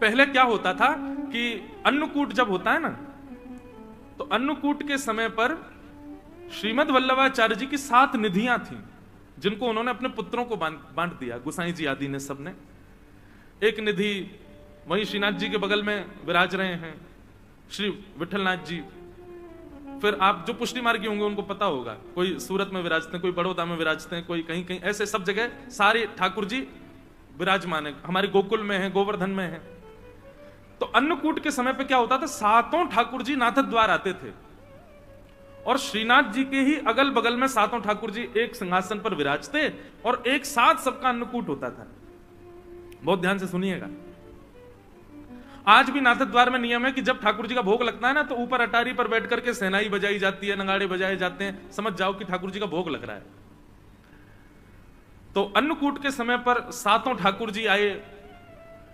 पहले क्या होता था कि अन्नकूट जब होता है ना, तो अन्नकूट के समय पर श्रीमद् वल्लभाचार्य जी की 7 निधियां थीं, जिनको उन्होंने अपने पुत्रों को बांट दिया, गुसाई जी आदि ने सबने। एक निधि वहीं श्रीनाथ जी के बगल में विराज रहे हैं श्री विठलनाथ जी। फिर आप जो पुष्टि मार्गी होंगे उनको पता होगा, कोई सूरत में विराजते हैं, कोई बड़ौदा में विराजते हैं, कोई कहीं कहीं, ऐसे सब जगह सारे ठाकुर जी विराजमान है। हमारे गोकुल में है, गोवर्धन में है। तो अन्नकूट के समय पे क्या होता था, 7 ठाकुर जी नाथ द्वार आते थे और श्रीनाथ जी के ही अगल बगल में 7 ठाकुर जी एक सिंहासन पर विराजते और एक साथ सबका अन्नकूट होता था। बहुत ध्यान से सुनिएगा। आज भी नाथ द्वार में नियम है कि जब ठाकुर जी का भोग लगता है ना, तो ऊपर अटारी पर बैठ करके सेनाई बजाई जाती है, नगाड़े बजाए जाते हैं, समझ जाओ कि ठाकुर जी का भोग लग रहा है। तो अन्नकूट के समय पर 7 ठाकुर जी आए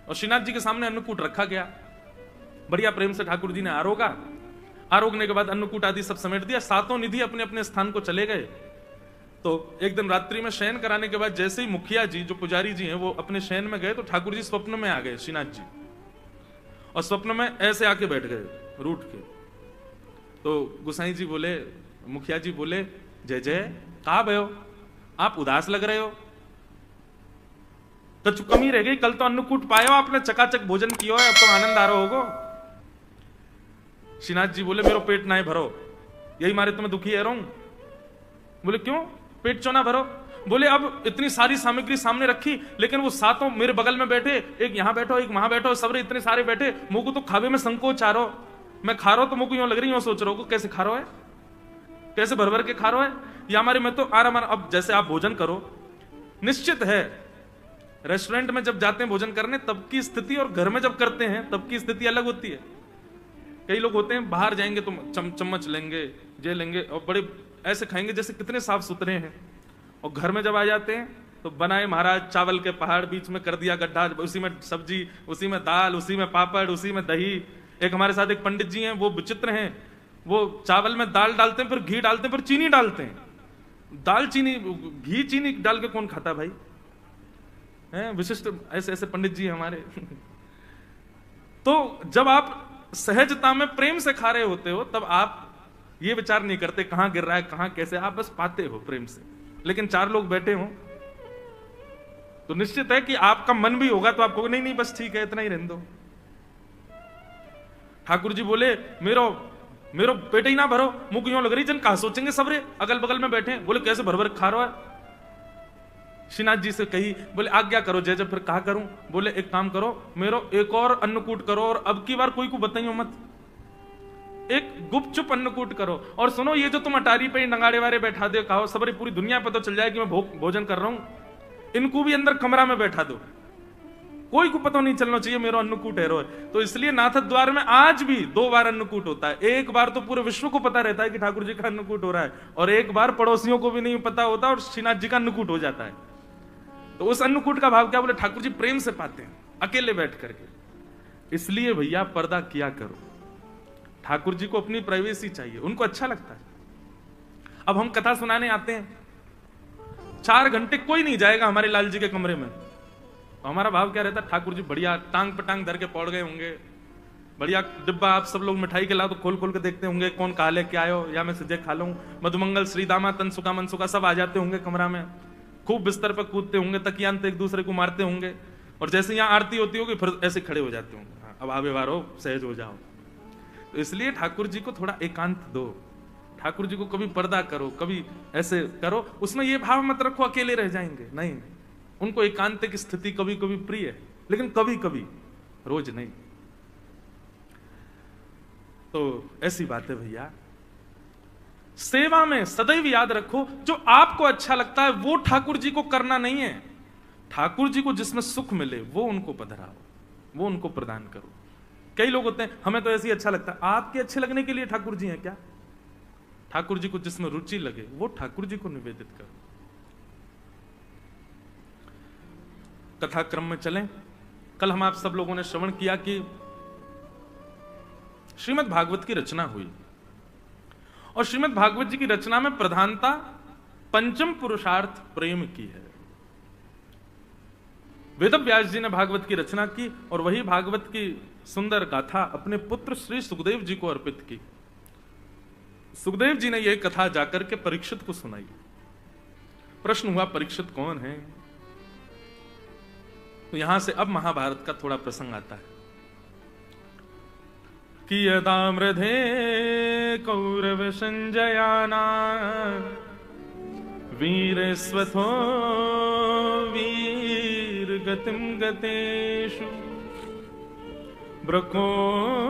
और श्रीनाथ जी के सामने अन्नकूट रखा गया। बढ़िया प्रेम से ठाकुर जी ने आरोगने के बाद अन्नकूट आदि सब समेट दिया। 7 निधि अपने अपने स्थान को चले गए। तो एक दिन रात्रि में शयन कराने के बाद जैसे ही मुखिया जी, जो पुजारी जी हैं, वो अपने शयन में गए, तो ठाकुर जी स्वप्न में आ गए श्रीनाथ जी, और स्वप्न में ऐसे आके बैठ गए रूठ के। तो गुसाई जी बोले, मुखिया जी बोले, जय जय, कहां भयो, आप उदास लग रहे हो, तो कमी रह गई, कल तो अन्नकूट पायो आपने, चकाचक भोजन किया है, अब तो आनंद आ रहा होगा। श्रीनाथ जी बोले, मेरो पेट ना भरो, यही मारे तुम्हें दुखी है रहूं। बोले क्यों, पेट क्यों ना भरो? बोले अब इतनी सारी सामग्री सामने रखी, लेकिन वो 7 मेरे बगल में बैठे, एक यहां बैठो, एक वहां बैठो, सबरे इतने सारे बैठे, मुंह को तो खावे में संकोच आ रहा, मैं खा रहा हूं तो मुंह को यूं लग रही, यूं सोच रहा हूं कैसे खा रहा है, कैसे भर भर के खा रहा है, या हमारे में तो आराम। अब जैसे आप भोजन करो, निश्चित है रेस्टोरेंट में जब जाते हैं भोजन करने तब की स्थिति और घर में जब करते हैं तब की स्थिति अलग होती है। कई लोग होते हैं बाहर जाएंगे तो चम्मच लेंगे, जे लेंगे और बड़े ऐसे खाएंगे जैसे कितने साफ सुथरे हैं, और घर में जब आ जाते हैं तो बनाए महाराज चावल के पहाड़, बीच में कर दिया गड्ढा, उसी में सब्जी, उसी में दाल, उसी में पापड़, उसी में दही। एक हमारे साथ एक पंडित जी हैं, वो विचित्र हैं, वो चावल में दाल डालते हैं, फिर घी डालते हैं, फिर चीनी डालते हैं। दाल चीनी, घी चीनी डाल के कौन खाता भाई, हैं विशिष्ट ऐसे ऐसे पंडित जी हमारे। तो जब आप सहजता में प्रेम से खा रहे होते हो तब आप ये विचार नहीं करते कहां गिर रहा है, कहां कैसे, आप बस पाते हो प्रेम से। लेकिन 4 लोग बैठे हो तो निश्चित है कि आपका मन भी होगा तो आपको नहीं नहीं बस ठीक है, इतना ही रहने दो। ठाकुर जी बोले, मेरो पेट ही ना भरो, मुंह क्यों लग रही, जन कहा सोचेंगे सबरे अगल बगल में बैठे। बोले कैसे भर भर खा रहा है। श्रीनाथ जी से कही, बोले आज्ञा करो जय जय, फिर कहा करूं। बोले एक काम करो, मेरो एक और अन्नकूट करो, और अब की बार कोई को बताइयो मत, एक गुपचुप अन्नकूट करो। और सुनो, ये जो तुम अटारी पे नगाड़े वारे बैठा दे, कहो सबरी पूरी दुनिया पे तो चल जाए कि मैं भोजन कर रहा हूं, इनको भी अंदर कमरा में बैठा दो, कोई को पता नहीं चलना चाहिए मेरा अन्नकूट है रो। तो इसलिए नाथ द्वार में आज भी 2 बार अन्नकूट होता है। एक बार तो पूरे विश्व को पता रहता है कि ठाकुर जी का अन्नकूट हो रहा है, और एक बार पड़ोसियों को भी नहीं पता होता और श्रीनाथ जी का अन्नकूट हो जाता है। तो उस अन्नकूट का भाव क्या, बोले ठाकुर जी प्रेम से पाते हैं अकेले बैठ करके। इसलिए भैया पर्दा किया करो, ठाकुर जी को अपनी प्राइवेसी चाहिए, उनको अच्छा लगता है। अब हम कथा सुनाने आते हैं, 4 घंटे कोई नहीं जाएगा हमारे लाल जी के कमरे में, तो हमारा भाव क्या रहता है, ठाकुर जी बढ़िया टांग पे टांग धर के पौड़ गए होंगे, बढ़िया डिब्बा आप सब लोग मिठाई के लाओ तो खोल खोल के देखते होंगे कौन कहा ले क्या आयो, या मैं सीधे खा लूं। मधुमंगल श्रीदामा तनसुका मनसुका सब आ जाते होंगे कमरा में, खूब बिस्तर पर कूदते होंगे, तकियान एक दूसरे को मारते होंगे, और जैसे यहाँ आरती होती होगी फिर ऐसे खड़े हो जाते होंगे, हाँ, अब आवे वारो सहज हो जाओ। तो इसलिए ठाकुर जी को थोड़ा एकांत दो, ठाकुर जी को कभी पर्दा करो, कभी ऐसे करो, उसमें ये भाव मत रखो अकेले रह जाएंगे, नहीं, उनको एकांत की स्थिति कभी कभी प्रिय है, लेकिन कभी कभी, रोज नहीं। तो ऐसी बात है भैया, सेवा में सदैव याद रखो जो आपको अच्छा लगता है वो ठाकुर जी को करना नहीं है, ठाकुर जी को जिसमें सुख मिले वो उनको पधराओ, वो उनको प्रदान करो। कई लोग होते हैं हमें तो ऐसे ही अच्छा लगता है, आपके अच्छे लगने के लिए ठाकुर जी हैं क्या? ठाकुर जी को जिसमें रुचि लगे वो ठाकुर जी को निवेदित करो। कथा क्रम में चलें। कल हम आप सब लोगों ने श्रवण किया कि श्रीमद् भागवत की रचना हुई, और श्रीमद् भागवत जी की रचना में प्रधानता पंचम पुरुषार्थ प्रेम की है। वेदव्यास जी ने भागवत की रचना की और वही भागवत की सुंदर गाथा अपने पुत्र श्री सुखदेव जी को अर्पित की। सुखदेव जी ने यह कथा जाकर के परीक्षित को सुनाई। प्रश्न हुआ परीक्षित कौन है? तो यहां से अब महाभारत का थोड़ा प्रसंग आता है कि यदामृधे कौरव संजयाना वीर स्वथो वीर गतिम गतेषु ब्रकोदरावे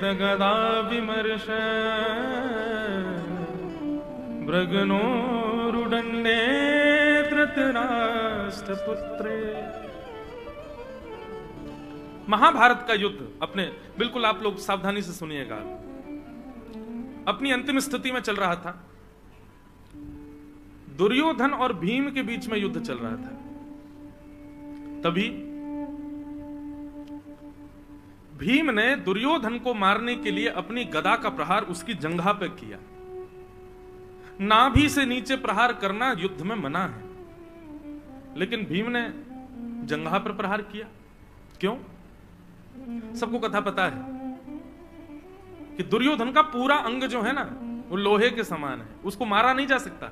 दगदा विमर्श भृगनोरुदंडे धृतराष्ट्रपुत्रे। महाभारत का युद्ध अपने, बिल्कुल आप लोग सावधानी से सुनिएगा, अपनी अंतिम स्थिति में चल रहा था। दुर्योधन और भीम के बीच में युद्ध चल रहा था। तभी भीम ने दुर्योधन को मारने के लिए अपनी गदा का प्रहार उसकी जंघा पर किया। नाभि से नीचे प्रहार करना युद्ध में मना है, लेकिन भीम ने जंघा पर प्रहार किया। क्यों? सबको कथा पता है कि दुर्योधन का पूरा अंग जो है ना वो लोहे के समान है, उसको मारा नहीं जा सकता।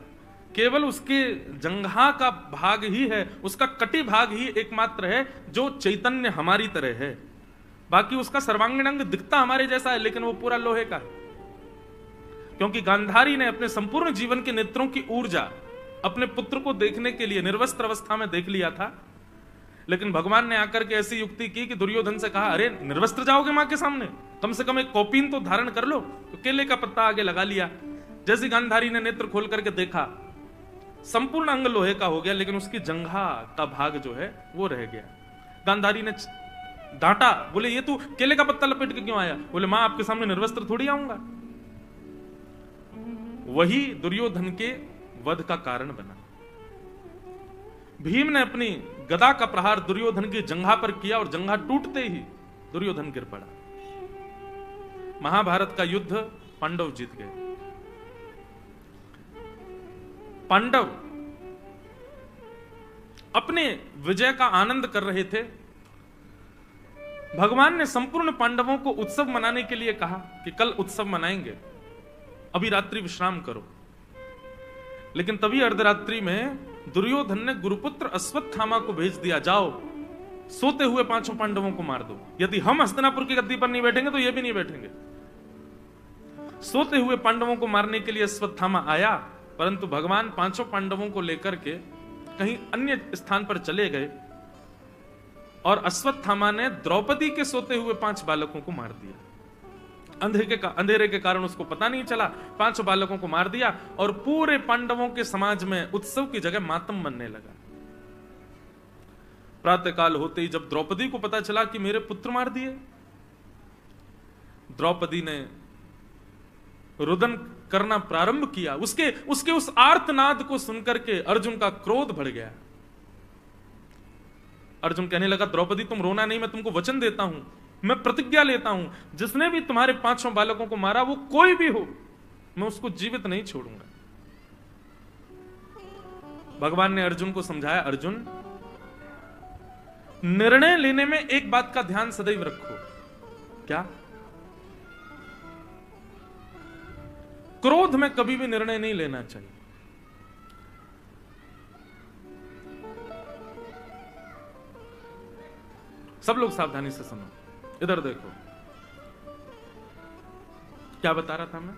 केवल उसके जंघा का भाग ही है, उसका कटी भाग ही एकमात्र है जो चैतन्य हमारी तरह है। बाकी उसका सर्वांगीण अंग दिखता हमारे जैसा है, लेकिन वो पूरा लोहे का है। क्योंकि गांधारी ने अपने संपूर्ण जीवन के नेत्रों की ऊर्जा अपने पुत्र को देखने के लिए निर्वस्त्र अवस्था में देख लिया था, लेकिन भगवान ने आकर के ऐसी युक्ति की कि दुर्योधन से कहा, अरे निर्वस्त्र जाओगे मां के सामने, कम से कम एक कौपीन तो धारण कर लो। तो केले का पत्ता आगे लगा लिया। जैसे गांधारी ने नेत्र खोल करके देखा, संपूर्ण अंग लोहे का हो गया, लेकिन उसकी जंघा का भाग जो है वो रह गया। गांधारी ने डांटा, बोले ये तू केले का पत्ता लपेट के क्यों आया? बोले मां आपके सामने निर्वस्त्र थोड़ी आऊंगा। वही दुर्योधन के वध का कारण बना। भीम ने अपनी गदा का प्रहार दुर्योधन की जंघा पर किया और जंघा टूटते ही दुर्योधन गिर पड़ा। महाभारत का युद्ध पांडव जीत गए। पांडव अपने विजय का आनंद कर रहे थे। भगवान ने संपूर्ण पांडवों को उत्सव मनाने के लिए कहा कि कल उत्सव मनाएंगे, अभी रात्रि विश्राम करो। लेकिन तभी अर्धरात्रि में दुर्योधन ने गुरुपुत्र अश्वत्थामा को भेज दिया, जाओ सोते हुए पांचों पांडवों को मार दो। यदि हम हस्तिनापुर की गद्दी पर नहीं बैठेंगे तो ये भी नहीं बैठेंगे। सोते हुए पांडवों को मारने के लिए अश्वत्थामा आया, परंतु भगवान पांचों पांडवों को लेकर के कहीं अन्य स्थान पर चले गए और अश्वत्थामा ने द्रौपदी के सोते हुए 5 बालकों को मार दिया। अंधेरे के कारण उसको पता नहीं चला, 5 बालकों को मार दिया और पूरे पांडवों के समाज में उत्सव की जगह मातम मनने लगा। प्रातःकाल होते ही जब द्रौपदी को पता चला कि मेरे पुत्र मार दिए, द्रौपदी ने रुदन करना प्रारंभ किया। उसके उस आर्तनाद को सुनकर के अर्जुन का क्रोध बढ़ गया। अर्जुन कहने लगा, द्रौपदी तुम रोना नहीं, मैं तुमको वचन देता हूं, मैं प्रतिज्ञा लेता हूं, जिसने भी तुम्हारे 5 बालकों को मारा वो कोई भी हो, मैं उसको जीवित नहीं छोड़ूंगा। भगवान ने अर्जुन को समझाया, अर्जुन निर्णय लेने में एक बात का ध्यान सदैव रखो। क्या? क्रोध में कभी भी निर्णय नहीं लेना चाहिए। सब लोग सावधानी से सुनो, इधर देखो। क्या बता रहा था मैं?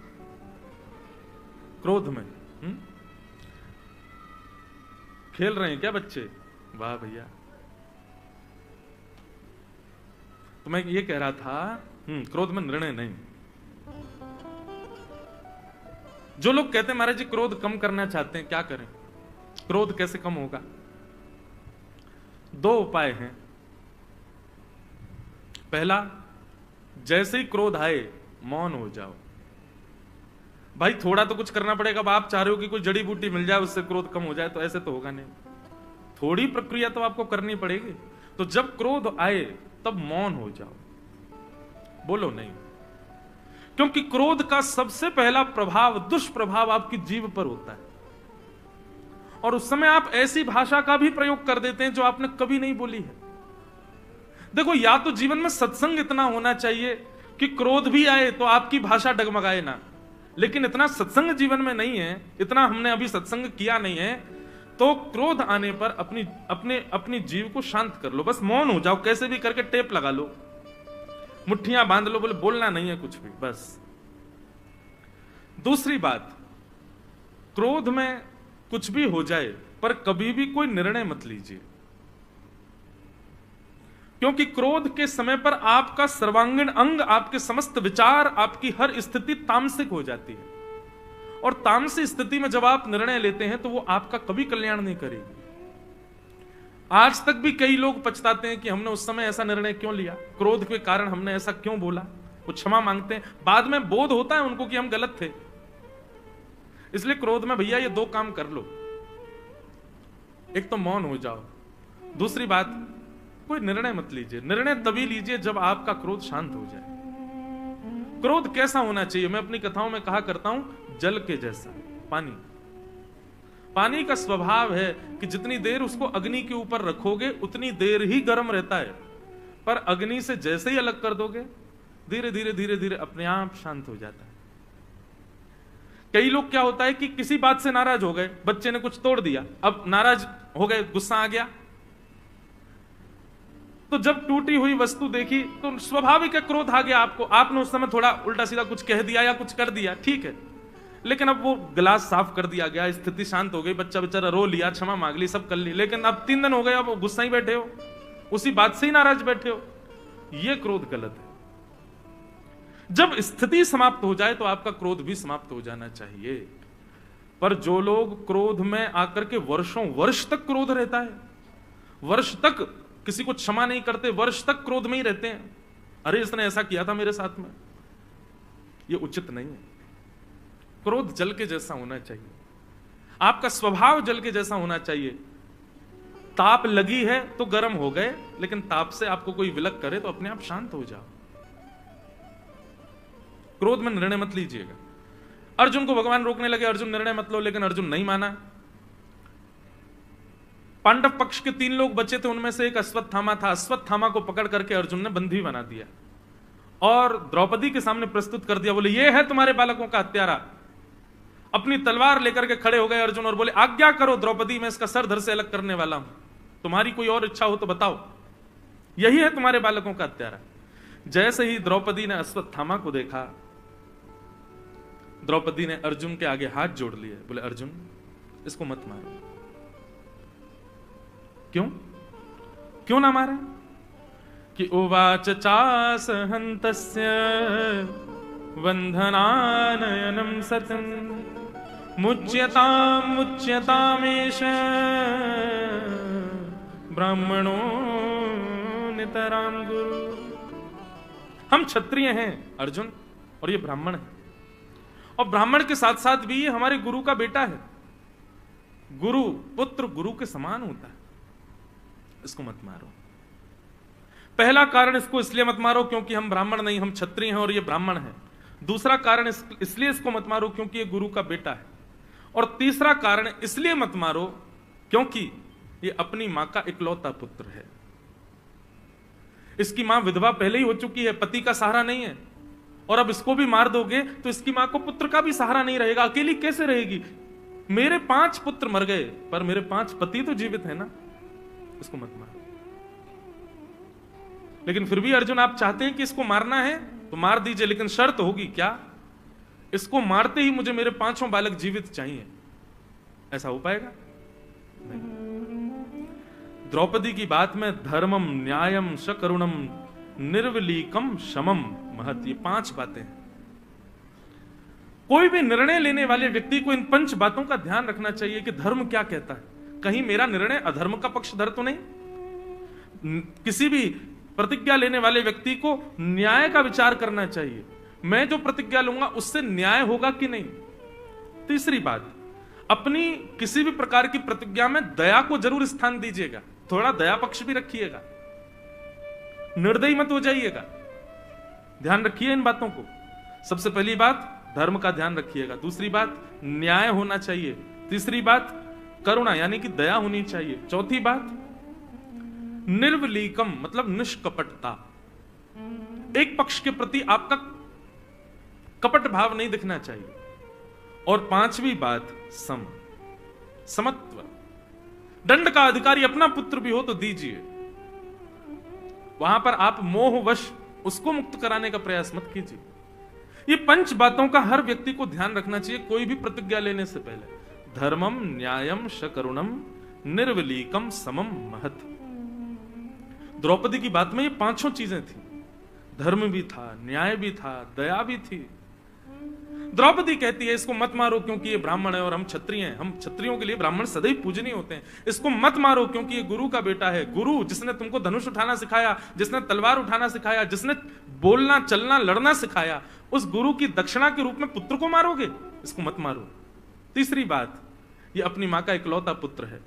क्रोध में खेल रहे हैं क्या बच्चे? वाह भैया। तो मैं ये कह रहा था, क्रोध में निर्णय नहीं। जो लोग कहते हैं महाराज जी क्रोध कम करना चाहते हैं, क्या करें, क्रोध कैसे कम होगा? 2 उपाय हैं। पहला, जैसे ही क्रोध आए मौन हो जाओ। भाई थोड़ा तो कुछ करना पड़ेगा। अब आप चाह रहे हो कि कोई जड़ी बूटी मिल जाए उससे क्रोध कम हो जाए, तो ऐसे तो होगा नहीं। थोड़ी प्रक्रिया तो आपको करनी पड़ेगी। तो जब क्रोध आए तब मौन हो जाओ, बोलो नहीं। क्योंकि क्रोध का सबसे पहला प्रभाव, दुष्प्रभाव आपकी जीभ पर होता है। और उस समय आप ऐसी भाषा का भी प्रयोग कर देते हैं जो आपने कभी नहीं बोली है। देखो, या तो जीवन में सत्संग इतना होना चाहिए कि क्रोध भी आए तो आपकी भाषा डगमगाए ना, लेकिन इतना सत्संग जीवन में नहीं है, इतना हमने अभी सत्संग किया नहीं है, तो क्रोध आने पर अपनी जीव को शांत कर लो, बस मौन हो जाओ, कैसे भी करके टेप लगा लो, मुट्ठियां बांध लो, बोले बोलना नहीं है कुछ भी, बस। दूसरी बात, क्रोध में कुछ भी हो जाए पर कभी भी कोई निर्णय मत लीजिए, क्योंकि क्रोध के समय पर आपका सर्वांगीण अंग, आपके समस्त विचार, आपकी हर स्थिति तामसिक हो जाती है, और तामसिक स्थिति में जब आप निर्णय लेते हैं तो वो आपका कभी कल्याण नहीं करेगी। आज तक भी कई लोग पछताते हैं कि हमने उस समय ऐसा निर्णय क्यों लिया, क्रोध के कारण हमने ऐसा क्यों बोला, वो क्षमा मांगते हैं, बाद में बोध होता है उनको कि हम गलत थे। इसलिए क्रोध में भैया ये दो काम कर लो, एक तो मौन हो जाओ, दूसरी बात कोई निर्णय मत लीजिए। निर्णय तभी लीजिए जब आपका क्रोध शांत हो जाए। क्रोध कैसा होना चाहिए, मैं अपनी कथाओं में कहा करता हूं, जल के जैसा। पानी का स्वभाव है कि जितनी देर उसको अग्नि के ऊपर रखोगे उतनी देर ही गर्म रहता है, पर अग्नि से जैसे ही अलग कर दोगे धीरे धीरे धीरे धीरे अपने आप शांत हो जाता है। कई लोग क्या होता है कि किसी बात से नाराज हो गए, बच्चे ने कुछ तोड़ दिया, अब नाराज हो गए, गुस्सा आ गया, तो जब टूटी हुई वस्तु देखी तो स्वाभाविक है क्रोध आ गया आपको, आपने उस समय थोड़ा उल्टा सीधा कुछ कह दिया या कुछ कर दिया, ठीक है, लेकिन अब वो गिलास साफ कर दिया गया, स्थिति शांत हो गई, बच्चा बेचारा रो लिया, क्षमा मांग ली, सब कर ली, लेकिन अब 3 दिन हो गए, अब गुस्सा ही बैठे हो, उसी बात से ही नाराज बैठे हो, ये क्रोध गलत है। जब स्थिति समाप्त हो जाए तो आपका क्रोध भी समाप्त हो जाना चाहिए। पर जो लोग क्रोध में आकर के वर्षों वर्ष तक क्रोध रहता है, वर्ष तक किसी को क्षमा नहीं करते, वर्ष तक क्रोध में ही रहते हैं, अरे इसने ऐसा किया था मेरे साथ में, ये उचित नहीं है। क्रोध जल के जैसा होना चाहिए, आपका स्वभाव जल के जैसा होना चाहिए। ताप लगी है तो गर्म हो गए, लेकिन ताप से आपको कोई विलक करे तो अपने आप शांत हो जाओ। क्रोध में निर्णय मत लीजिएगा। अर्जुन को भगवान रोकने लगे, अर्जुन निर्णय मत लो, लेकिन अर्जुन नहीं माना। पांडव पक्ष के 3 लोग बचे थे, उनमें से एक अश्वत्थामा था, अश्वत्थामा को पकड़ करके अर्जुन ने बंदी बना दिया और द्रौपदी के सामने प्रस्तुत कर दिया, बोले ये है तुम्हारे बालकों का हत्यारा। अपनी तलवार लेकर के खड़े हो गए अर्जुन और बोले आज्ञा करो द्रौपदी, मैं इसका सर धड़ से अलग करने वाला हूं, तुम्हारी कोई और इच्छा हो तो बताओ, यही है तुम्हारे बालकों का हत्यारा। जैसे ही द्रौपदी ने अश्वत्थामा को देखा, द्रौपदी ने अर्जुन के आगे हाथ जोड़ लिए, बोले अर्जुन इसको मत मारो। क्यों ना मारे? कि उवाच चास हन्तस्य वंधनानयनम सतम मुच्यतामेष ब्राह्मणो नितराम गुरु। हम क्षत्रिय हैं अर्जुन, और ये ब्राह्मण है, और ब्राह्मण के साथ साथ भी ये हमारे गुरु का बेटा है। गुरु पुत्र गुरु के समान होता है, इसको मत मारो। पहला कारण इसको इसलिए मत मारो क्योंकि हम ब्राह्मण नहीं, हम क्षत्रिय हैं और ये ब्राह्मण है। दूसरा कारण इसलिए इसको मत मारो क्योंकि ये गुरु का बेटा है। और तीसरा कारण इसलिए मत मारो क्योंकि ये अपनी मां का इकलौता पुत्र है। इसकी मां विधवा पहले ही हो चुकी है, पति का सहारा नहीं है, और अब इसको भी मार दोगे तो इसकी मां को पुत्र का भी सहारा नहीं रहेगा, अकेली कैसे रहेगी? मेरे 5 पुत्र मर गए पर मेरे 5 पति तो जीवित है ना, इसको मत मारो। लेकिन फिर भी अर्जुन आप चाहते हैं कि इसको मारना है तो मार दीजिए, लेकिन शर्त होगी क्या? इसको मारते ही मुझे मेरे 5 बालक जीवित चाहिए। ऐसा हो पाएगा? नहीं। द्रौपदी की बात में धर्मम न्यायम शकरुणम निर्वलीकम शमम महत, ये 5 बातें हैं। कोई भी निर्णय लेने वाले व्यक्ति को इन 5 बातों का ध्यान रखना चाहिए कि धर्म क्या कहता है, कहीं मेरा निर्णय अधर्म का पक्षधर तो नहीं। किसी भी प्रतिज्ञा लेने वाले व्यक्ति को न्याय का विचार करना चाहिए, मैं जो प्रतिज्ञा लूंगा उससे न्याय होगा कि नहीं। तीसरी बात, अपनी किसी भी प्रकार की प्रतिज्ञा में दया को जरूर स्थान दीजिएगा, थोड़ा दया पक्ष भी रखिएगा, निर्दयी मत हो जाइएगा। ध्यान रखिए इन बातों को। सबसे पहली बात धर्म का ध्यान रखिएगा, दूसरी बात न्याय होना चाहिए, तीसरी बात करुणा यानी कि दया होनी चाहिए। चौथी बात, निर्वलीकम मतलब निष्कपटता, एक पक्ष के प्रति आपका कपट भाव नहीं दिखना चाहिए। और पांचवी बात, समत्व, दंड का अधिकारी अपना पुत्र भी हो तो दीजिए, वहां पर आप मोहवश उसको मुक्त कराने का प्रयास मत कीजिए। ये 5 बातों का हर व्यक्ति को ध्यान रखना चाहिए कोई भी प्रतिज्ञा लेने से पहले। धर्मम न्यायम शकरुणम निर्वलीकम समम महत। द्रौपदी की बात में ये 5 चीजें थी, धर्म भी था, न्याय भी था, दया भी थी। द्रौपदी कहती है इसको मत मारो क्योंकि ये ब्राह्मण है और हम क्षत्रिय हैं, हम क्षत्रियों के लिए ब्राह्मण सदैव पूजनीय होते हैं। इसको मत मारो क्योंकि ये गुरु का बेटा है। गुरु जिसने तुमको धनुष उठाना सिखाया, जिसने तलवार उठाना सिखाया, जिसने बोलना चलना लड़ना सिखाया, उस गुरु की दक्षिणा के रूप में पुत्र को मारोगे, इसको मत मारो। तीसरी बात, ये अपनी मां का इकलौता पुत्र है।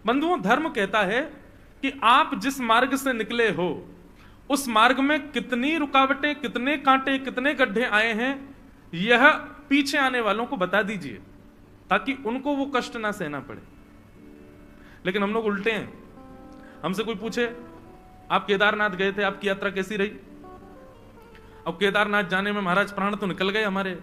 बंधुओं, धर्म कहता है कि आप जिस मार्ग से निकले हो उस मार्ग में कितनी रुकावटें, कितने कांटे, कितने गड्ढे आए हैं, यह पीछे आने वालों को बता दीजिए ताकि उनको वो कष्ट ना सहना पड़े। लेकिन हम लोग उल्टे हैं। हमसे कोई पूछे आप केदारनाथ गए थे, आपकी यात्रा कैसी रही? अब केदारनाथ जाने में महाराज प्राण तो निकल गए हमारे,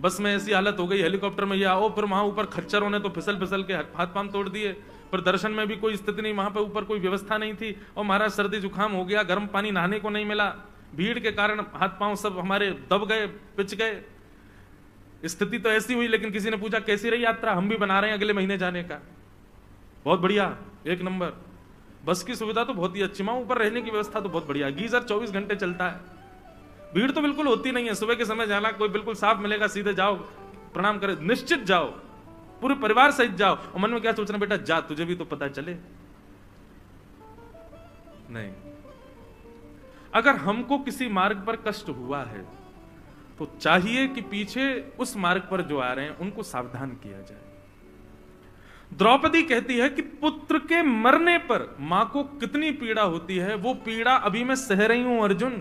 बस में ऐसी हालत हो गई, हेलीकॉप्टर में ये आओ, फिर वहां ऊपर खच्चरों ने तो फिसल फिसल के हाथ पांव तोड़ दिए, पर दर्शन में भी कोई स्थिति नहीं, वहां पे ऊपर कोई व्यवस्था नहीं थी, और महाराज सर्दी जुकाम हो गया, गर्म पानी नहाने को नहीं मिला, भीड़ के कारण हाथ पांव सब हमारे दब गए, पिच गए। स्थिति तो ऐसी हुई। लेकिन किसी ने पूछा कैसी रही यात्रा? हम भी बना रहे हैं अगले महीने जाने का। बहुत बढ़िया, एक नंबर। बस की सुविधा तो बहुत ही अच्छी, वहां ऊपर रहने की व्यवस्था तो बहुत बढ़िया, गीजर 24 घंटे चलता है, भीड़ तो बिल्कुल होती नहीं है। सुबह के समय जाना, कोई बिल्कुल साफ मिलेगा, सीधे जाओ, प्रणाम करे, निश्चित जाओ, पूरे परिवार सहित जाओ। और मन में क्या सोचना, बेटा जा, तुझे भी तो पता चले। नहीं, अगर हमको किसी मार्ग पर कष्ट हुआ है तो चाहिए कि पीछे उस मार्ग पर जो आ रहे हैं उनको सावधान किया जाए। द्रौपदी कहती है कि पुत्र के मरने पर मां को कितनी पीड़ा होती है, वो पीड़ा अभी मैं सह रही हूं अर्जुन,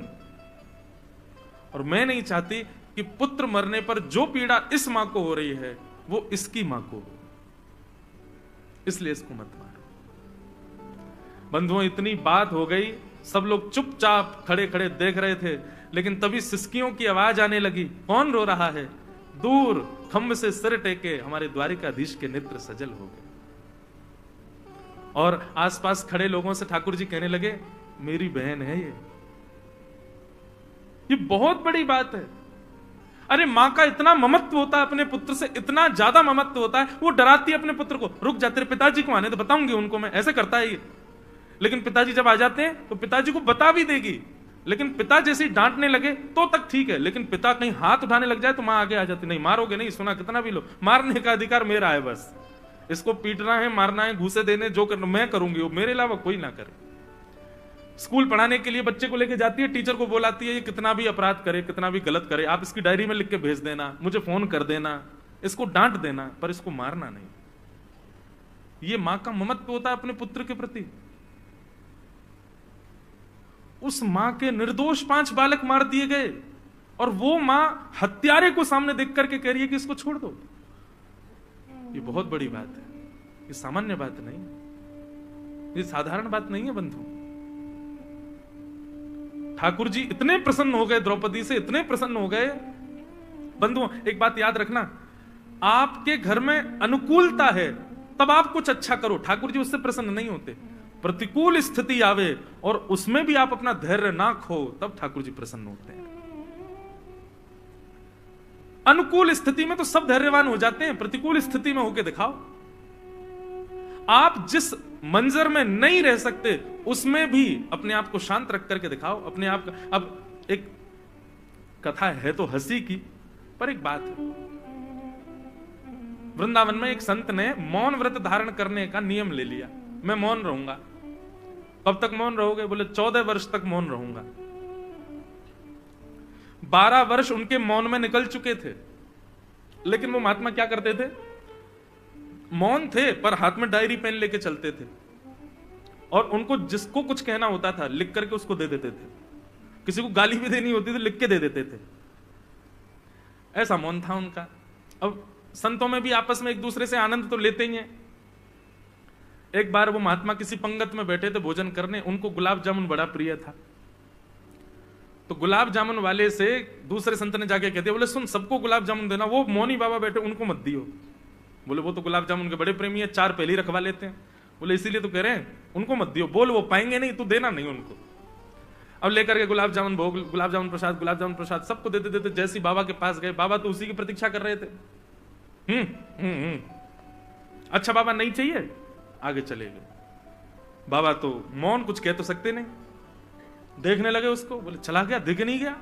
और मैं नहीं चाहती कि पुत्र मरने पर जो पीड़ा इस मां को हो रही है वो इसकी मां को हो, इसलिए इसको मत मारो। बंधुओं, इतनी बात हो गई, सब लोग चुपचाप खड़े खड़े देख रहे थे, लेकिन तभी सिसकियों की आवाज आने लगी। कौन रो रहा है? दूर खंभ से सिर टेके हमारे द्वारिकाधीश के नेत्र सजल हो गए। और आसपास खड़े लोगों से ठाकुर जी कहने लगे, मेरी बहन है ये बहुत बड़ी बात है। अरे मां का इतना ममत्व होता है अपने पुत्र से, इतना ज्यादा ममत्व होता है, वो डराती है अपने पुत्र को, रुक जा तेरे पिताजी को आने तो बताऊंगी उनको मैं, ऐसे करता है ये। लेकिन पिताजी जब आ जाते हैं तो पिताजी को बता भी देगी, लेकिन पिता जैसे डांटने लगे तो तक ठीक है, लेकिन पिता कहीं हाथ उठाने लग जाए तो मां आगे आ जाती, नहीं मारोगे नहीं, सुना कितना भी लो, मारने का अधिकार मेरा है, बस इसको पीटना है, मारना है, घूसे देने, जो करना मैं करूंगी, वो मेरे अलावा कोई ना करे। स्कूल पढ़ाने के लिए बच्चे को लेके जाती है, टीचर को बुलाती है, ये कितना भी अपराध करे, कितना भी गलत करे, आप इसकी डायरी में लिख के भेज देना, मुझे फोन कर देना, इसको डांट देना, पर इसको मारना नहीं। ये मां का ममत्व होता है अपने पुत्र के प्रति। उस मां के निर्दोष 5 बालक मार दिए गए, और वो मां हत्यारे को सामने देख करके कह रही है कि इसको छोड़ दो। ये बहुत बड़ी बात है, ये सामान्य बात नहीं, ये साधारण बात नहीं है बंधु। ठाकुर जी इतने प्रसन्न हो गए द्रौपदी से, इतने प्रसन्न हो गए। बंधुओं, एक बात याद रखना, आपके घर में अनुकूलता है तब आप कुछ अच्छा करो, ठाकुर जी उससे प्रसन्न नहीं होते। प्रतिकूल स्थिति आवे और उसमें भी आप अपना धैर्य ना खो, तब ठाकुर जी प्रसन्न होते हैं। अनुकूल स्थिति में तो सब धैर्यवान हो जाते हैं, प्रतिकूल स्थिति में होके दिखाओ। आप जिस मंजर में नहीं रह सकते उसमें भी अपने आप को शांत रख करके दिखाओ अपने आप का। अब एक कथा है तो हंसी की, पर एक बात है, वृंदावन में एक संत ने मौन व्रत धारण करने का नियम ले लिया, मैं मौन रहूंगा। कब तक मौन रहोगे? बोले 14 वर्ष तक मौन रहूंगा। 12 वर्ष उनके मौन में निकल चुके थे, लेकिन वो महात्मा क्या करते थे? मौन थे पर हाथ में डायरी पेन लेके चलते थे, और उनको जिसको कुछ कहना होता था लिख करके उसको दे देते थे। किसी को गाली भी देनी होती थी लिख के दे देते थे, ऐसा मौन था उनका। अब संतों में भी आपस में एक दूसरे से आनंद तो लेते ही हैं। एक बार वो महात्मा किसी पंगत में बैठे थे भोजन करने, उनको गुलाब जामुन बड़ा प्रिय था। तो गुलाब जामुन वाले से दूसरे संत ने जाके कहते, बोले सुन, सबको गुलाब जामुन देना, वो मौनी बाबा बैठे उनको मत दियो। बोले वो तो गुलाब जामुन के बड़े प्रेमी है, 4 पहले ही रखवा लेते हैं। बोले इसीलिए तो कह रहे हैं उनको मत दियो। बोल वो पाएंगे नहीं, तू देना नहीं उनको। अब लेकर के गुलाब जामुन भोग, गुलाब जामुन प्रसाद सबको देते देते जैसे बाबा के पास गए, बाबा तो उसी की प्रतीक्षा कर रहे थे। अच्छा बाबा नहीं चाहिए, आगे चले गए। बाबा तो मौन, कुछ कह तो सकते नहीं। देखने लगे उसको, बोले चला गया, दिख नहीं गया।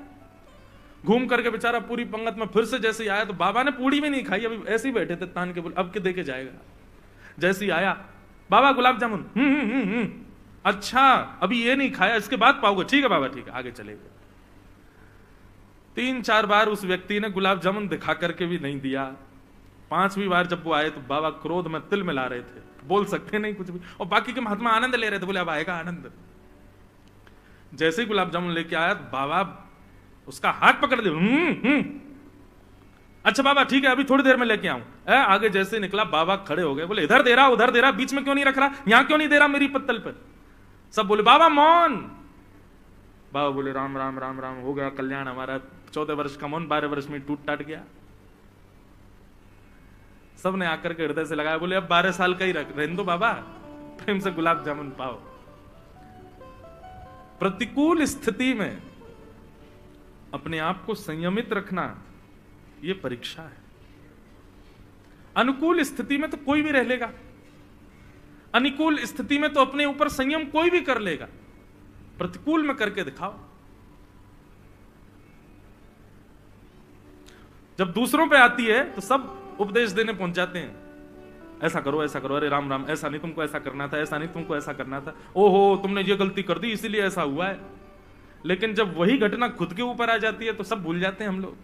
घूम करके बेचारा पूरी पंगत में फिर से जैसे ही आया, तो बाबा ने पूड़ी भी नहीं खाई, अभी ऐसे ही बैठे थे तान के, बोले अब के दे के जाएगा। जैसे ही आया, बाबा गुलाब जामुन, अच्छा अभी ये नहीं खाया, इसके बाद पाओगे, ठीक है बाबा ठीक है, आगे चले गए। 3-4 बार उस व्यक्ति ने गुलाब जामुन दिखा करके भी नहीं दिया। 5वीं बार जब वो आए तो बाबा क्रोध में तिल मिला रहे थे, बोल सकते नहीं कुछ भी, और बाकी के महात्मा आनंद ले रहे थे, बोले अब आएगा आनंद। जैसे ही गुलाब जामुन लेके आया तो बाबा उसका हाथ पकड़ दिया। अच्छा बाबा ठीक है, अभी थोड़ी देर में लेके आऊं। आगे जैसे निकला, बाबा खड़े हो गए, बोले इधर दे रहा उधर दे रहा, बीच में क्यों नहीं रख रहा, यहां क्यों नहीं दे रहा मेरी पत्तल पर। सब बोले बाबा मौन। बाबा बोले राम राम राम राम, हो गया कल्याण हमारा। 14 वर्ष का मौन 12 वर्ष में टूट टाट गया। सब ने आकर के हृदय से लगाया, बोले अब 12 साल का ही रहने दो बाबा, प्रेम से गुलाब जामुन पाओ। प्रतिकूल स्थिति में अपने आप को संयमित रखना यह परीक्षा है। अनुकूल स्थिति में तो कोई भी रह लेगा, अनुकूल स्थिति में तो अपने ऊपर संयम कोई भी कर लेगा, प्रतिकूल में करके दिखाओ। जब दूसरों पे आती है तो सब उपदेश देने पहुंच जाते हैं, ऐसा करो अरे राम राम, ऐसा नहीं तुमको ऐसा करना था, ऐसा नहीं तुमको ऐसा करना था, ओहो तुमने ये गलती कर दी इसीलिए ऐसा हुआ है। लेकिन जब वही घटना खुद के ऊपर आ जाती है तो सब भूल जाते हैं, हम लोग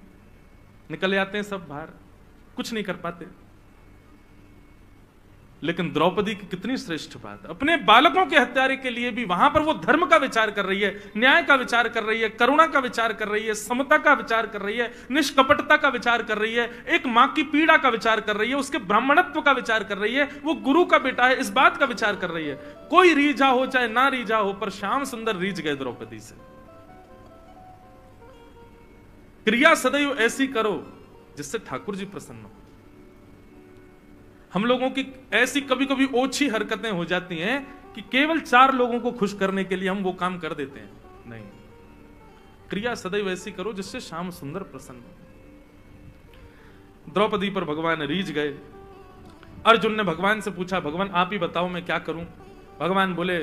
निकल जाते हैं सब बाहर, कुछ नहीं कर पाते। लेकिन द्रौपदी की कितनी श्रेष्ठ बात, अपने बालकों के हत्यारे के लिए भी वहां पर वो धर्म का विचार कर रही है, न्याय का विचार कर रही है, करुणा का विचार कर रही है, समता का विचार कर रही है, निष्कपटता का विचार कर रही है, एक मां की पीड़ा का विचार कर रही है, उसके ब्राह्मणत्व का विचार कर रही है, वो गुरु का बेटा है इस बात का विचार कर रही है। कोई रीझा हो चाहे ना रीझा हो, पर श्याम सुंदर रीझ गए द्रौपदी से। क्रिया सदैव ऐसी करो जिससे ठाकुर जी प्रसन्न हो। हम लोगों की ऐसी कभी कभी ओछी हरकतें हो जाती हैं कि केवल 4 लोगों को खुश करने के लिए हम वो काम कर देते हैं। नहीं, क्रिया सदैव ऐसी करो जिससे श्याम सुंदर प्रसन्न हो। द्रौपदी पर भगवान रीझ गए। अर्जुन ने भगवान से पूछा, भगवान आप ही बताओ मैं क्या करूं। भगवान बोले,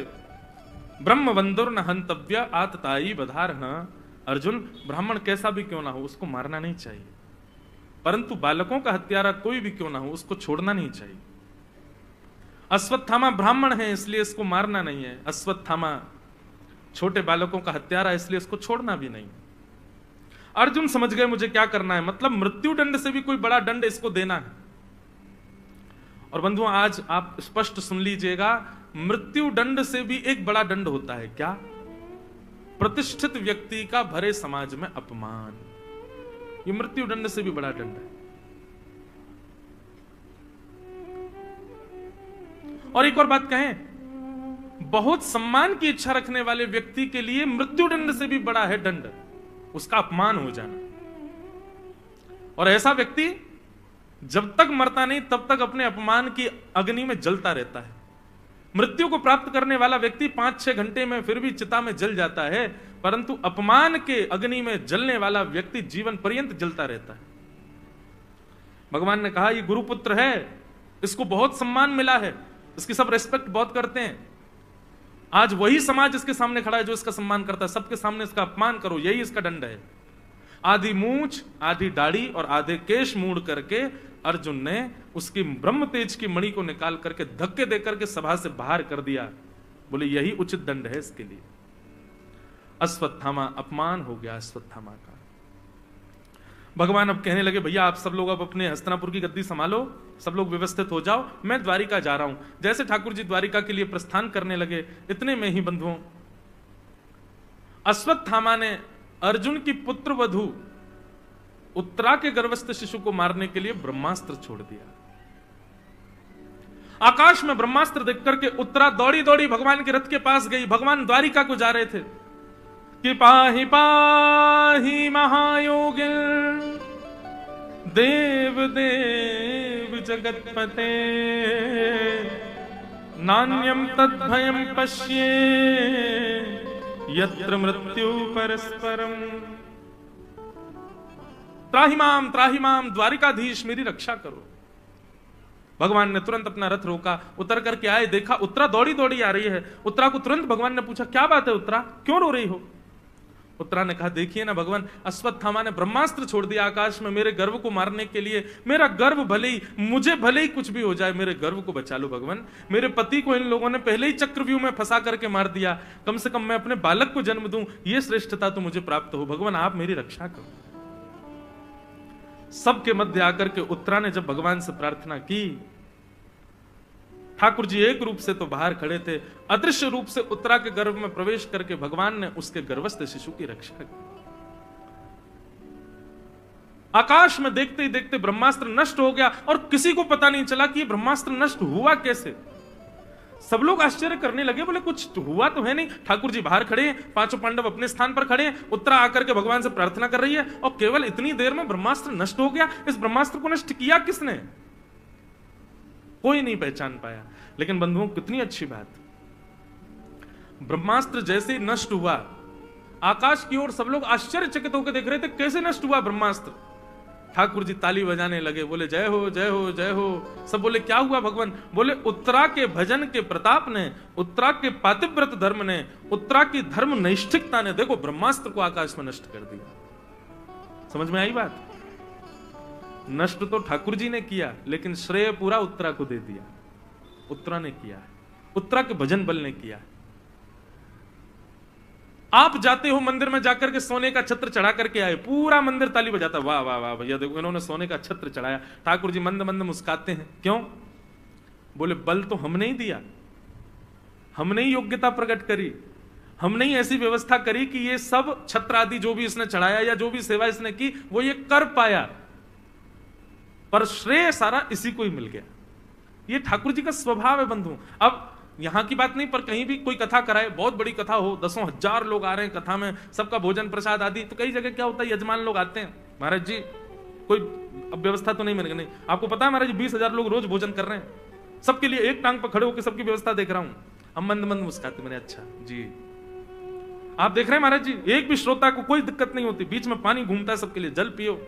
ब्रह्म बंधुर न हंतव्य आतताई बधारह। अर्जुन, ब्राह्मण कैसा भी क्यों ना हो उसको मारना नहीं चाहिए, परंतु बालकों का हत्यारा कोई भी क्यों ना हो उसको छोड़ना नहीं चाहिए। अश्वत्थामा ब्राह्मण है इसलिए इसको मारना नहीं है, अश्वत्थामा छोटे बालकों का हत्यारा इसलिए इसको छोड़ना भी नहीं। अर्जुन समझ गए मुझे क्या करना है, मतलब मृत्यु दंड से भी कोई बड़ा दंड इसको देना है। और बंधुओं आज आप स्पष्ट सुन लीजिएगा, मृत्यु दंड से भी एक बड़ा दंड होता है। क्या? प्रतिष्ठित व्यक्ति का भरे समाज में अपमान। ये मृत्यु दंड से भी बड़ा दंड है। और एक और बात कहें, बहुत सम्मान की इच्छा रखने वाले व्यक्ति के लिए मृत्यु दंड से भी बड़ा है दंड उसका अपमान हो जाना। और ऐसा व्यक्ति जब तक मरता नहीं तब तक अपने अपमान की अग्नि में जलता रहता है। मृत्यु को प्राप्त करने वाला व्यक्ति 5-6 घंटे में फिर भी चिता में जल जाता है, परंतु अपमान के अग्नि में जलने वाला व्यक्ति जीवन पर्यंत जलता रहता है। भगवान ने कहा, ये गुरुपुत्र है, इसको बहुत सम्मान मिला है, इसकी सब रेस्पेक्ट बहुत करते हैं। आज वही समाज इसके सामने खड़ा है जो इसका सम्मान करता है, सबके सामने इसका अपमान करो, यही इसका दंड है। आधी मूंछ, आधी दाढ़ी और आधे केश मूड़ करके अर्जुन ने उसकी ब्रह्म तेज की मणि को निकाल करके धक्के देकर के सभा से बाहर कर दिया। बोले यही उचित दंड है इसके लिए। अश्वत्थामा, अपमान हो गया अश्वत्थामा का। भगवान अब कहने लगे, भैया आप सब लोग अब अपने हस्तिनापुर की गद्दी संभालो, सब लोग व्यवस्थित हो जाओ, मैं द्वारिका जा रहा हूं। जैसे ठाकुर जी द्वारिका के लिए प्रस्थान करने लगे, इतने में ही बंधुओं अश्वत्थामा ने अर्जुन की पुत्र वधू उत्तरा के गर्भस्थ शिशु को मारने के लिए ब्रह्मास्त्र छोड़ दिया। आकाश में ब्रह्मास्त्र देख करके उत्तरा दौड़ी दौड़ी भगवान के रथ के पास गई। भगवान द्वारिका को जा रहे थे कि पाहि पाहि महायोगिन देव देव जगतपते नान्यम तद्भयम पश्ये यत्र मृत्यु परस्परम। त्राहि माम द्वारिकाधीश, मेरी रक्षा करो। भगवान ने तुरंत अपना रथ रोका, उतर करके आए, देखा उत्तरा दौड़ी दौड़ी आ रही है। उत्तरा को तुरंत भगवान ने पूछा, क्या बात है उत्तरा, क्यों रो रही हो? उत्तरा ने कहा, देखिए ना भगवान, अश्वत्थामा ने ब्रह्मास्त्र छोड़ दिया आकाश में मेरे गर्व को मारने के लिए। मेरा गर्व भले ही, मुझे भले ही कुछ भी हो जाए, मेरे गर्व को बचा लो भगवान। मेरे पति को इन लोगों ने पहले ही चक्रव्यूह में फंसा करके मार दिया, कम से कम मैं अपने बालक को जन्म दूं, यह श्रेष्ठता तो मुझे प्राप्त हो। भगवान आप मेरी रक्षा करो। सबके मध्य आकर के उत्तरा ने जब भगवान से प्रार्थना की, ठाकुर जी एक रूप से तो बाहर खड़े थे, अदृश्य रूप से उत्तरा के गर्भ में प्रवेश करके भगवान ने उसके गर्भस्थ शिशु की रक्षा की। आकाश में देखते ही देखते ब्रह्मास्त्र नष्ट हो गया और किसी को पता नहीं चला कि यह ब्रह्मास्त्र नष्ट हुआ कैसे। सब लोग आश्चर्य करने लगे, बोले कुछ हुआ तो है नहीं। ठाकुर जी बाहर खड़े हैं, पांचों पांडव अपने स्थान पर खड़े हैं, उत्तरा आकर के भगवान से प्रार्थना कर रही है और केवल इतनी देर में ब्रह्मास्त्र नष्ट हो गया। इस ब्रह्मास्त्र को नष्ट किया किसने? कोई नहीं पहचान पाया। लेकिन बंधुओं, कितनी अच्छी बात, ब्रह्मास्त्र जैसे ही नष्ट हुआ, आकाश की ओर सब लोग आश्चर्यचकित होकर देख रहे थे, कैसे नष्ट हुआ ब्रह्मास्त्र। ठाकुर जी ताली बजाने लगे, बोले जय हो जय हो जय हो। सब बोले क्या हुआ भगवान? बोले उत्तरा के भजन के प्रताप ने, उत्तरा के पातिव्रत धर्म ने, उत्तरा की धर्म नैष्ठिकता ने देखो ब्रह्मास्त्र को आकाश में नष्ट कर दिया। समझ में आई बात? नष्ट तो ठाकुर जी ने किया, लेकिन श्रेय पूरा उत्तरा को दे दिया। उत्तरा ने किया, उत्तरा के भजन बल ने किया। आप जाते हो मंदिर में जाकर के सोने का छत्र चढ़ा करके आए, पूरा मंदिर ताली बजाता, वाह वाह वाह भैया देखो इन्होंने सोने का छत्र चढ़ाया। ठाकुर जी मंद मंद मुस्काते हैं, क्यों? बोले बल तो हमने ही दिया, हमने ही योग्यता प्रकट करी, हमने ही ऐसी व्यवस्था करी कि ये सब छत्र आदि जो भी इसने चढ़ाया या जो भी सेवा इसने की वो ये कर पाया, पर श्रेय सारा इसी को ही मिल गया। ये ठाकुर जी का स्वभाव है बंधु। अब यहां की बात नहीं, पर कहीं भी कोई कथा कराए, बहुत बड़ी कथा हो, दसों हजार लोग आ रहे हैं कथा में, सबका भोजन प्रसाद आदि, तो कई जगह क्या होता है, यजमान लोग आते हैं, महाराज जी कोई अब व्यवस्था तो नहीं मिलेगी। नहीं, आपको पता है महाराज जी 20,000 लोग रोज भोजन कर रहे हैं, सबके लिए एक टांग पर खड़े होकर सबकी व्यवस्था देख रहा हूं। हम मंद मंद मुस्कुराते, मैंने अच्छा जी आप देख रहे हैं महाराज जी, एक भी श्रोता को कोई दिक्कत नहीं होती, बीच में पानी घूमता है सबके लिए, जल पियो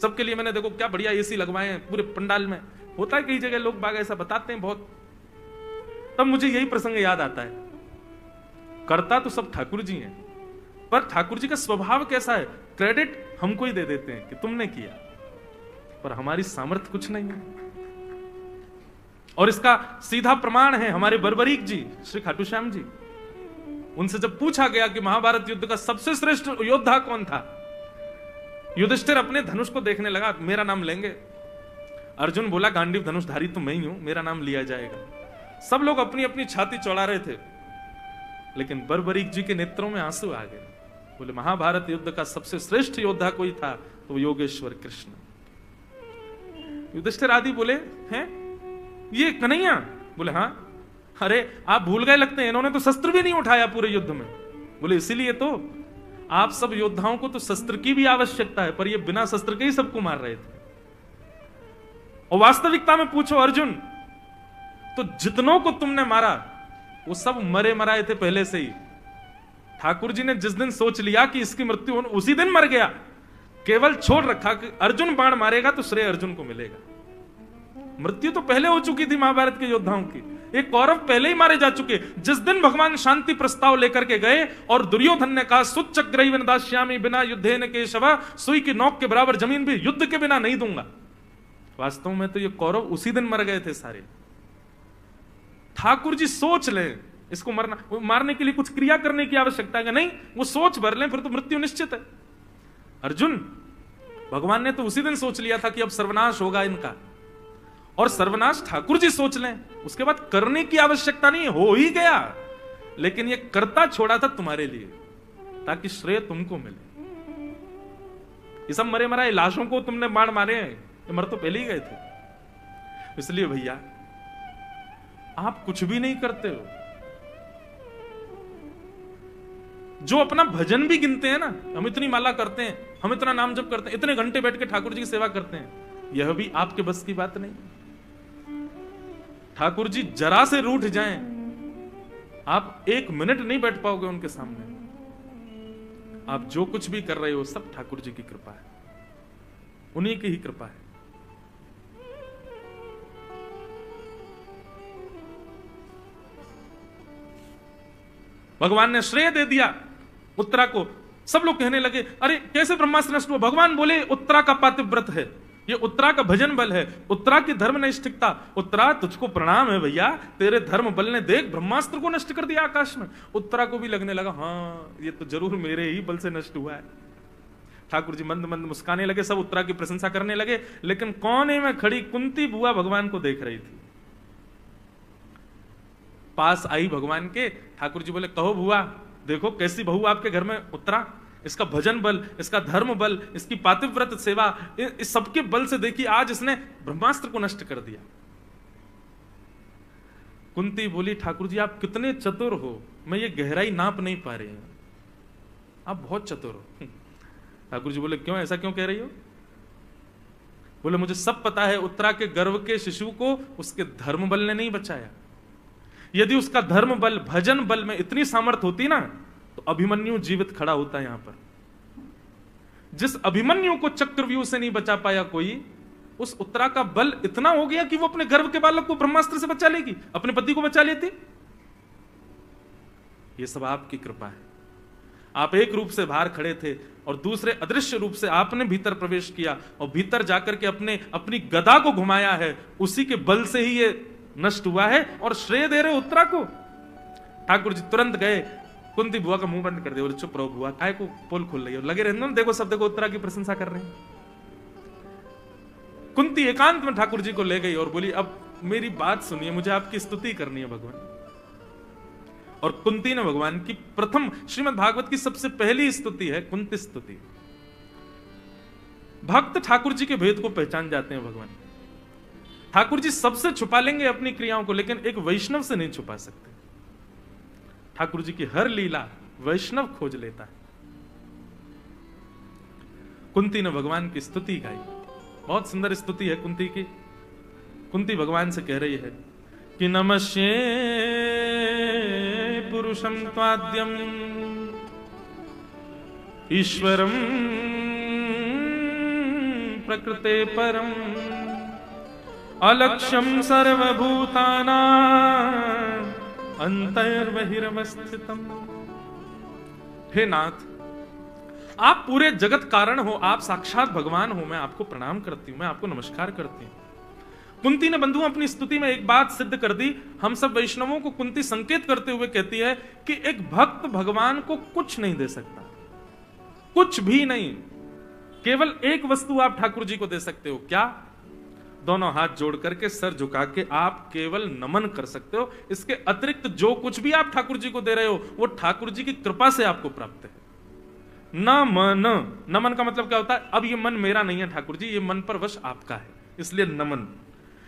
सबके लिए। मैंने देखो क्या बढ़िया एसी लगवाए हैं पूरे पंडाल में। होता है कई जगह लोग बाग ऐसा बताते हैं बहुत। तब मुझे यही प्रसंग याद आता है, करता तो सब ठाकुर जी हैं, पर ठाकुर जी का स्वभाव कैसा है, क्रेडिट हमको ही दे देते हैं कि तुमने किया, पर हमारी सामर्थ्य कुछ नहीं है। और इसका सीधा प्रमाण है हमारे बर्बरीक जी श्री खाटू श्याम जी। उनसे जब पूछा गया कि महाभारत युद्ध का सबसे श्रेष्ठ योद्धा कौन था, युधिष्ठिर अपने धनुष को देखने लगा, मेरा नाम लेंगे? अर्जुन बोला गांडीव धनुषधारी तो मैं ही हूं, मेरा नाम लिया जाएगा। सब लोग अपनी अपनी छाती चौड़ा रहे थे, लेकिन बर्बरीक जी के नेत्रों में आंसू आ गए। बोले महाभारत युद्ध का सबसे श्रेष्ठ योद्धा कोई था तो योगेश्वर कृष्ण। युधिष्ठिर आदि बोले हैं ये कन्हैया? बोले हाँ। अरे आप भूल गए लगते हैं, इन्होंने तो शस्त्र भी नहीं उठाया पूरे युद्ध में। बोले इसीलिए तो आप सब योद्धाओं को तो शस्त्र की भी आवश्यकता है, पर ये बिना शस्त्र के ही सबको मार रहे थे। और वास्तविकता में पूछो अर्जुन, तो जितनों को तुमने मारा वो सब मरे मराए थे पहले से ही। ठाकुर जी ने जिस दिन सोच लिया कि इसकी मृत्यु हो, उसी दिन मर गया, केवल छोड़ रखा कि अर्जुन बाण मारेगा तो श्रेय अर्जुन को मिलेगा। मृत्यु तो पहले हो चुकी थी महाभारत के योद्धाओं की, एक कौरव पहले ही मारे जा चुके। जिस दिन भगवान शांति प्रस्ताव लेकर के गए और दुर्योधन ने कहा सुच्चग्रैवन दास्यामि बिना युद्धेन केशव, सुई की नोक के बराबर जमीन भी युद्ध के बिना नहीं दूंगा, वास्तव में तो ये कौरव उसी दिन मर गए थे सारे। ठाकुर जी सोच ले इसको मारने के लिए कुछ क्रिया करने की आवश्यकता है नहीं, वो सोच भर लें फिर तो मृत्यु निश्चित है। अर्जुन, भगवान ने तो उसी दिन सोच लिया था कि अब सर्वनाश होगा इनका, और सर्वनाश ठाकुर जी सोच लें, उसके बाद करने की आवश्यकता नहीं, हो ही गया। लेकिन ये करता छोड़ा था तुम्हारे लिए ताकि श्रेय तुमको मिले। ये सब मरे मराए लाशों को तुमने बाण मारे हैं, ये मर तो पहले ही गए थे। इसलिए भैया आप कुछ भी नहीं करते हो, जो अपना भजन भी गिनते हैं ना, हम इतनी माला करते हैं, हम इतना नाम जप करते हैं, इतने घंटे बैठ के ठाकुर जी की सेवा करते हैं, यह भी आपके बस की बात नहीं। ठाकुर जी जरा से रूठ जाएं, आप 1 मिनट नहीं बैठ पाओगे उनके सामने। आप जो कुछ भी कर रहे हो सब ठाकुर जी की कृपा है, उन्हीं की ही कृपा है। भगवान ने श्रेय दे दिया उत्तरा को। सब लोग कहने लगे अरे कैसे ब्रह्मास्त्र नष्ट हुआ? भगवान बोले उत्तरा का पातिव्रत है, ये उत्तरा का भजन बल है, उत्तरा की धर्म निष्ठिकता। उत्तरा तुझको प्रणाम है भैया, तेरे धर्म बल ने देख ब्रह्मास्त्र को नष्ट कर दिया आकाश में। उत्तरा को भी लगने लगा हाँ ये तो जरूर मेरे ही बल से नष्ट हुआ है। ठाकुर जी मंद मंद मुस्काने लगे, सब उत्तरा की प्रशंसा करने लगे, लेकिन कोने में खड़ी कुंती बुआ भगवान को देख रही थी। पास आई भगवान के, ठाकुर जी बोले कहो बुआ, देखो कैसी बहू आपके घर में उत्तरा, इसका भजन बल, इसका धर्म बल, इसकी पातिव्रत सेवा, इस सबके बल से देखिए आज इसने ब्रह्मास्त्र को नष्ट कर दिया। कुंती बोली ठाकुर जी आप कितने चतुर हो, मैं ये गहराई नाप नहीं पा रही हूं, आप बहुत चतुर हो। ठाकुर जी बोले क्यों, ऐसा क्यों कह रही हो? बोले मुझे सब पता है, उत्तरा के गर्भ के शिशु को उसके धर्म बल ने नहीं बचाया। यदि उसका धर्म बल भजन बल में इतनी सामर्थ होती ना तो अभिमन्यु जीवित खड़ा होता है यहां पर। जिस अभिमन्यु को चक्रव्यूह से नहीं बचा पाया कोई, उस उत्तरा का बल इतना हो गया कि वो अपने गर्भ के बालक को ब्रह्मास्त्र से बचा लेगी, अपने पति को बचा लेती। ये सब आपकी कृपा है। आप एक रूप से बाहर खड़े थे और दूसरे अदृश्य रूप से आपने भीतर प्रवेश किया और भीतर जाकर के अपनी गदा को घुमाया है, उसी के बल से ही ये नष्ट हुआ है और श्रेय दे रहे उत्तरा को। ठाकुर जी तुरंत गए, कुंती बुआ का मुंह बंद कर दिया, चुप रहो बुआ, काय को पोल खोल रही है, लगे रहने दो, देखो सब देखो उत्तरा की प्रशंसा कर रहे हैं। कुंती एकांत में ठाकुर जी को ले गई और बोली अब मेरी बात सुनिए, मुझे आपकी स्तुति करनी है भगवान। और कुंती ने भगवान की प्रथम, श्रीमद् भागवत की सबसे पहली स्तुति है कुंती स्तुति। भक्त ठाकुर जी के भेद को पहचान जाते हैं भगवान। ठाकुर जी सबसे छुपा लेंगे अपनी क्रियाओं को, लेकिन एक वैष्णव से नहीं छुपा सकते। ठाकुर जी की हर लीला वैष्णव खोज लेता है। कुंती ने भगवान की स्तुति गाई, बहुत सुंदर स्तुति है कुंती की। कुंती भगवान से कह रही है कि नमस्ये पुरुषम त्वाद्यम ईश्वरम प्रकृते परम अलक्ष्यम सर्वभूतानां अंतर्बहिर्वस्थितम। हे नाथ, आप पूरे जगत कारण हो, आप साक्षात भगवान हो, मैं आपको प्रणाम करती हूं, मैं आपको नमस्कार करती हूं। कुंती ने बंधुओं अपनी स्तुति में एक बात सिद्ध कर दी। हम सब वैष्णवों को कुंती संकेत करते हुए कहती है कि एक भक्त भगवान को कुछ नहीं दे सकता, कुछ भी नहीं। केवल एक वस्तु आप ठाकुर जी को दे सकते हो, क्या? दोनों हाथ जोड़ करके सर झुका के आप केवल नमन कर सकते हो। इसके अतिरिक्त जो कुछ भी आप ठाकुर जी को दे रहे हो वो ठाकुर जी की कृपा से आपको प्राप्त है। नमन, नमन का मतलब क्या होता है? अब ये मन मेरा नहीं है ठाकुर जी, ये मन पर वश आपका है, इसलिए नमन।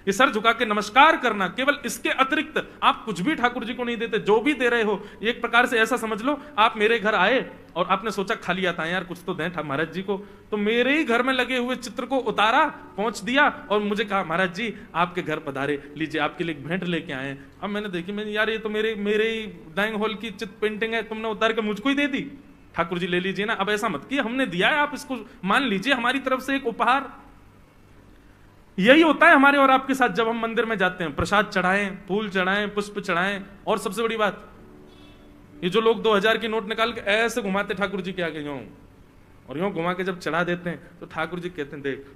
ये सर झुका के नमस्कार करना, केवल इसके अतिरिक्त आप कुछ भी ठाकुर जी को नहीं देते। जो भी दे रहे हो एक प्रकार से ऐसा समझ लो, आप मेरे घर आए और आपने सोचा खाली आता है यार कुछ तो दें महाराज जी को, तो मेरे ही घर में लगे हुए चित्र को उतारा, पहुंच दिया और मुझे कहा महाराज जी आपके घर पधारे, लीजिए आपके लिए भेंट लेके आए। अब मैंने देखी, मैंने यार ये तो मेरे ही डाइनिंग हॉल की चित्र पेंटिंग है, तुमने उतार के मुझको ही दे दी। ठाकुर जी ले लीजिए ना, अब ऐसा मत किए, हमने दिया है, आप इसको मान लीजिए हमारी तरफ से एक उपहार। यही होता है हमारे और आपके साथ जब हम मंदिर में जाते हैं, प्रसाद चढ़ाएं, फूल चढ़ाएं, पुष्प चढ़ाएं, और सबसे बड़ी बात ये जो लोग 2000 की नोट निकाल के ऐसे घुमाते ठाकुर जी के आगे यूं, और यूं घुमा के जब चढ़ा देते हैं तो ठाकुर जी कहते हैं देख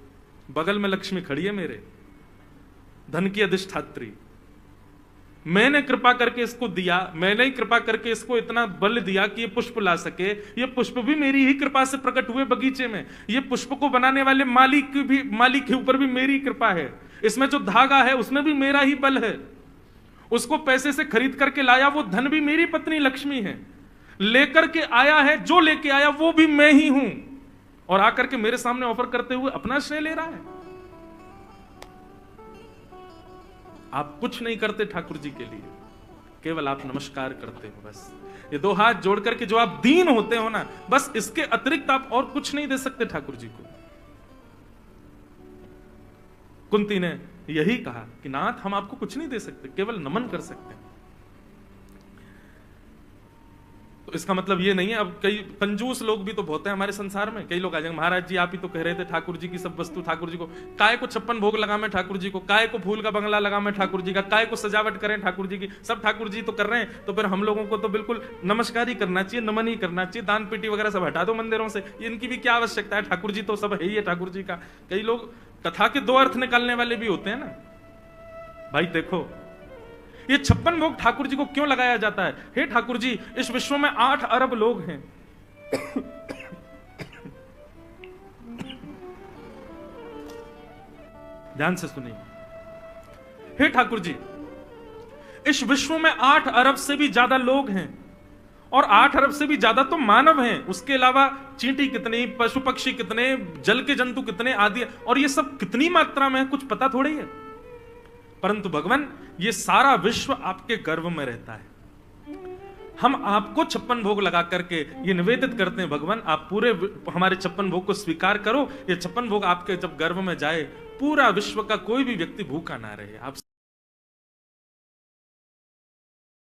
बगल में लक्ष्मी खड़ी है मेरे, धन की अधिष्ठात्री, मैंने कृपा करके इसको दिया, मैंने ही कृपा करके इसको इतना बल दिया कि ये पुष्प ला सके। ये पुष्प भी मेरी ही कृपा से प्रकट हुए बगीचे में। ये पुष्प को बनाने वाले मालिक के ऊपर भी मेरी कृपा है। इसमें जो धागा है उसमें भी मेरा ही बल है। उसको पैसे से खरीद करके लाया वो धन भी मेरी पत्नी लक्ष्मी है। लेकर के आया है, जो लेके आया वो भी मैं ही हूं। और आकर के मेरे सामने ऑफर करते हुए अपना श्रेय ले रहा है। आप कुछ नहीं करते ठाकुर जी के लिए, केवल आप नमस्कार करते हो बस। ये दो हाथ जोड़ करके जो आप दीन होते हो ना, बस इसके अतिरिक्त आप और कुछ नहीं दे सकते ठाकुर जी को। कुंती ने यही कहा कि नाथ हम आपको कुछ नहीं दे सकते, केवल नमन कर सकते हैं। तो इसका मतलब ये नहीं है, अब कई कंजूस लोग भी तो बहुत हैं हमारे संसार में। कई लोग आ जाएंगे, महाराज जी आप ही तो कह रहे थे ठाकुर जी की सब वस्तु ठाकुर जी को, काय को 56 भोग लगा मैं ठाकुर जी को, काय को फूल का बंगला लगा मैं ठाकुर जी का, काय को सजावट करें ठाकुर जी की, सब ठाकुर जी तो कर रहे हैं, तो फिर हम लोगों को तो बिल्कुल नमस्कार ही करना चाहिए, नमन ही करना चाहिए, दान पेटी वगैरह सब हटा दो मंदिरों से, इनकी भी क्या आवश्यकता है, ठाकुर जी तो सब है ही है ठाकुर जी का। कई लोग कथा के दो अर्थ निकालने वाले भी होते हैं ना। भाई देखो, ये 56 भोग ठाकुर जी को क्यों लगाया जाता है? हे ठाकुर जी, इस विश्व में 8 अरब लोग हैं। ध्यान से सुनिए। हे ठाकुर जी, इस विश्व में 8 अरब से भी ज्यादा लोग हैं, और 8 अरब से भी ज्यादा तो मानव हैं। उसके अलावा चींटी कितनी, पशु पक्षी कितने, जल के जंतु कितने आदि, और ये सब कितनी मात्रा में है कुछ पता थोड़ी है। परंतु भगवान, ये सारा विश्व आपके गर्भ में रहता है। हम आपको 56 भोग लगा करके ये निवेदित करते हैं, भगवान आप पूरे हमारे 56 भोग को स्वीकार करो। ये 56 भोग आपके जब गर्भ में जाए, पूरा विश्व का कोई भी व्यक्ति भूखा ना रहे। आप